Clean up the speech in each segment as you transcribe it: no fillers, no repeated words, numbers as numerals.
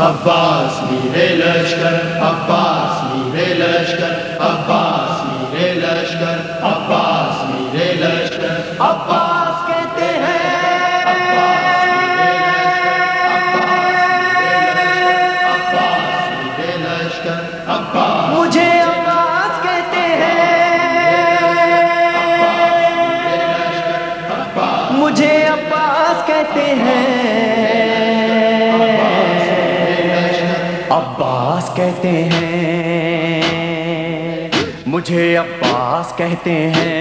عباس میرے لشکر، عباس میرے لشکر، عباس میرے لشکر، عباس میرے لشکر، عباس کہتے ہیں، عباس میرے لشکر، عباس مجھے عباس کہتے ہیں، مجھے عباس کہتے ہیں، عباس کہتے ہیں، مجھے عباس کہتے ہیں،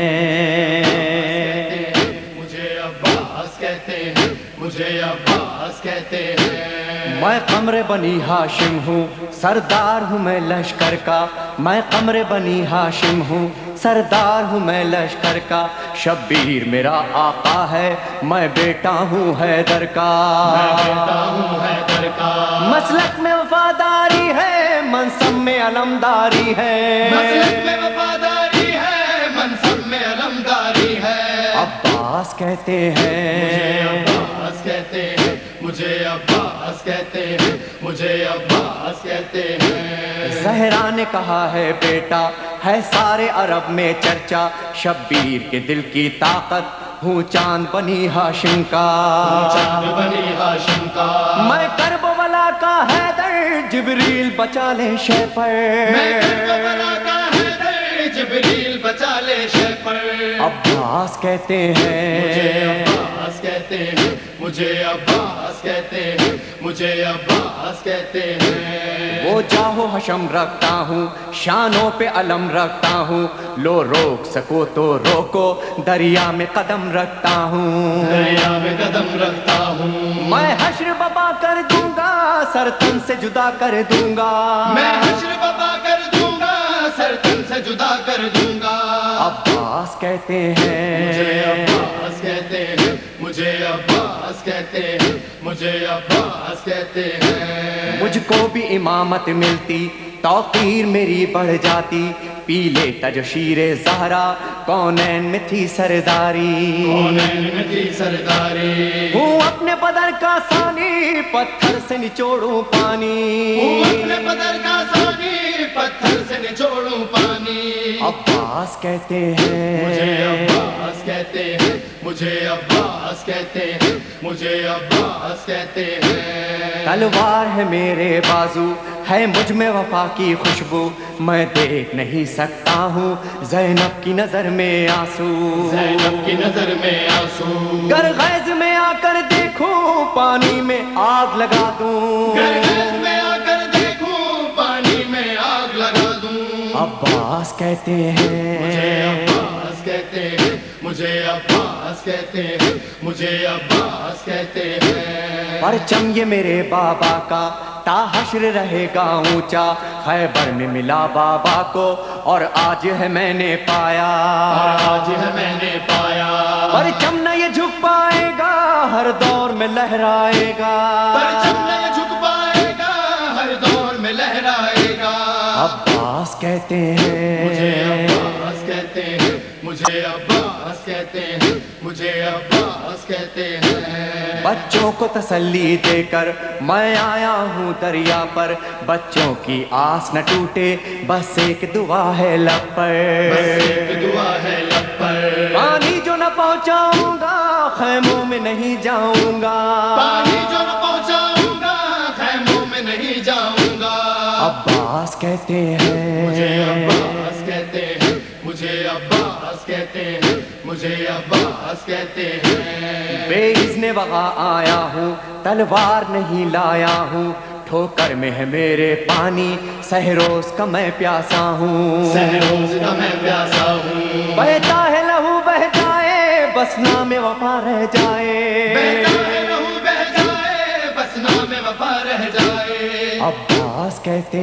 مجھے عباس کہتے ہیں، مجھے عباس کہتے ہیں۔ میں قمر بنی ہاشم ہوں، سردار ہوں میں لشکر کا، میں قمر بنی ہاشم ہوں، سردار ہوں میں لشکر کا، شبیر میرا آقا ہے، میں بیٹا ہوں حیدر کا، میں بیٹا ہوں حیدر کا، مسلک میں وفاداری ہے، منصب میں علمداری ہے، مسلک میں وفاداری ہے، منصب میں علمداری ہے۔ عباس کہتے مجھے ہیں، عباس کہتے ہیں، مجھے عباس کہتے ہیں، مجھے عباس کہتے ہیں۔ زہرا نے کہا ہے بیٹا ہے سارے عرب میں چرچا، شبیر کے دل کی طاقت ہوں چاند بنی ہاشم کا، چاند بنی ہاشم کا، میں کربلا کا حیدر، جبریل بچا لے شے پر، میں کربلا کا حیدر، جبریل بچا لے شے پر۔ عباس کہتے مجھے ہیں، عباس کہتے ہیں، مجھے عباس کہتے ہیں، مجھے عباس کہتے ہیں۔ وہ جاہو حشم رکھتا ہوں، شانوں پہ علم رکھتا ہوں، لو روک سکو تو روکو، دریا میں قدم رکھتا ہوں، دریا میں قدم رکھتا ہوں، میں حشر بپا کر دوں گا، سر تن سے جدا کر دوں گا، میں حشر بپا کر دوں گا، سر تن سے جدا کر دوں گا۔ عباس کہتے مجھے ہیں، عباس کہتے ہیں، مجھے عباس کہتے ہیں، مجھے عباس کہتے ہیں۔ مجھ کو بھی امامت ملتی، توقیر میری بڑھ جاتی، پی لیتا جو شیر زہرا، کونین میں تھی سرداری، کونین میں تھی سرداری، ہوں اپنے بدر کا ثانی، پتھر سے نچوڑوں پانی، ہوں اپنے بدر کا ثانی، پتھر سے نچوڑوں پانی۔ عباس کہتے مجھے ہیں، عباس کہتے ہیں، مجھے عباس کہتے ہیں، مجھے عباس کہتے ہیں۔ تلوار ہے میرے بازو، ہے مجھ میں وفا کی خوشبو، میں دیکھ نہیں سکتا ہوں زینب کی نظر میں آنسو، زینب کی نظر میں آنسو، گر غیظ میں آ کر دیکھوں پانی میں آگ لگا دوں، گرگز میں آ کر دیکھوں پانی میں آگ لگا دوں۔ عباس کہتے مجھے ہیں، عباس کہتے ہیں، مجھے عباس کہتے ہیں، مجھے عباس کہتے ہیں۔ پرچم یہ میرے بابا کا تا حشر رہے گا اونچا، خیبر میں ملا بابا کو اور آج ہے میں نے پایا، اور آج ہے میں نے پایا، پرچم نہ یہ جھک پائے گا، ہر دور میں لہرائے گا، پرچم نہیں جھک پائے گا، ہر دور میں لہرائے گا۔ عباس کہتے مجھے ہیں، عباس کہتے ہیں، مجھے عباس کہتے ہیں، مجھے عباس کہتے ہیں۔ بچوں کو تسلی دے کر میں آیا ہوں دریا پر، بچوں کی آس نہ ٹوٹے، بس ایک دعا ہے لب پر، بس ایک دعا ہے لب پر، پانی جو نہ پہنچاؤں گا خیموں میں نہیں جاؤں گا، پانی جو نہ پہنچاؤں گا خیموں میں نہیں جاؤں گا۔ عباس کہتے مجھے ہیں، عباس کہتے ہیں، مجھے عباس کہتے ہیں، مجھے عباس کہتے ہیں۔ بے اذن وغا آیا ہوں، تلوار نہیں لایا ہوں، ٹھوکر میں ہے میرے پانی، سہروز کا میں پیاسا ہوں، سہروز کا میں پیاسا ہوں، بہتا ہے لہو بہ جائے، بس نام وفا رہ جائے، بہتا ہے لہو بہ جائے، بس نام وفا رہ جائے۔ عباس کہتے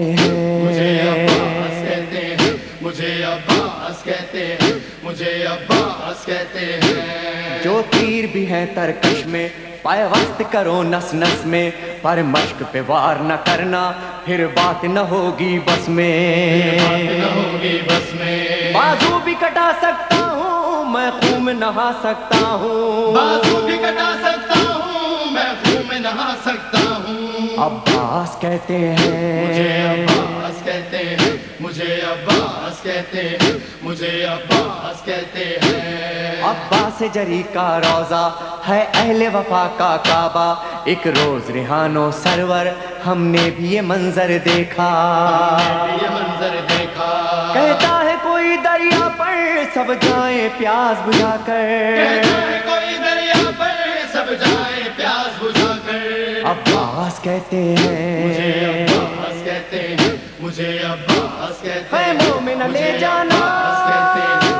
مجھے عباس ہیں، کہتے ہیں، مجھے عباس کہتے ہیں، مجھے عباس کہتے ہیں۔ جو تیر بھی ہیں ترکش میں پیوست کرو نس نس میں، پر مشق پہ وار نہ کرنا پھر بات نہ ہوگی بس میں، بات نہ ہوگی بس میں، بازو بھی کٹا سکتا ہوں میں، خون میں نہا سکتا ہوں، بازو بھی کٹا سکتا ہوں میں، خون میں نہا سکتا ہوں۔ عباس کہتے مجھے ہیں، عباس کہتے ہیں، مجھے عباس کہتے ہیں، مجھے عباس کہتے ہیں۔ عباس جری کا روضہ ہے اہل وفا کا کعبہ، ایک روز ریحان و سرور ہم نے بھی یہ منظر دیکھا، یہ منظر دیکھا، کہتا ہے کوئی دریا پر سب جائیں پیاس بجھا کر، کہتا ہے کوئی دریا پر سب جائے پیاس بجھا کر۔ عباس کہتے مجھے ہیں، عباس کہتے ہیں، مجھے عباس کہتے ہیں، خیموں میں نہ لے مجھے جانا، عباس کہتے ہیں،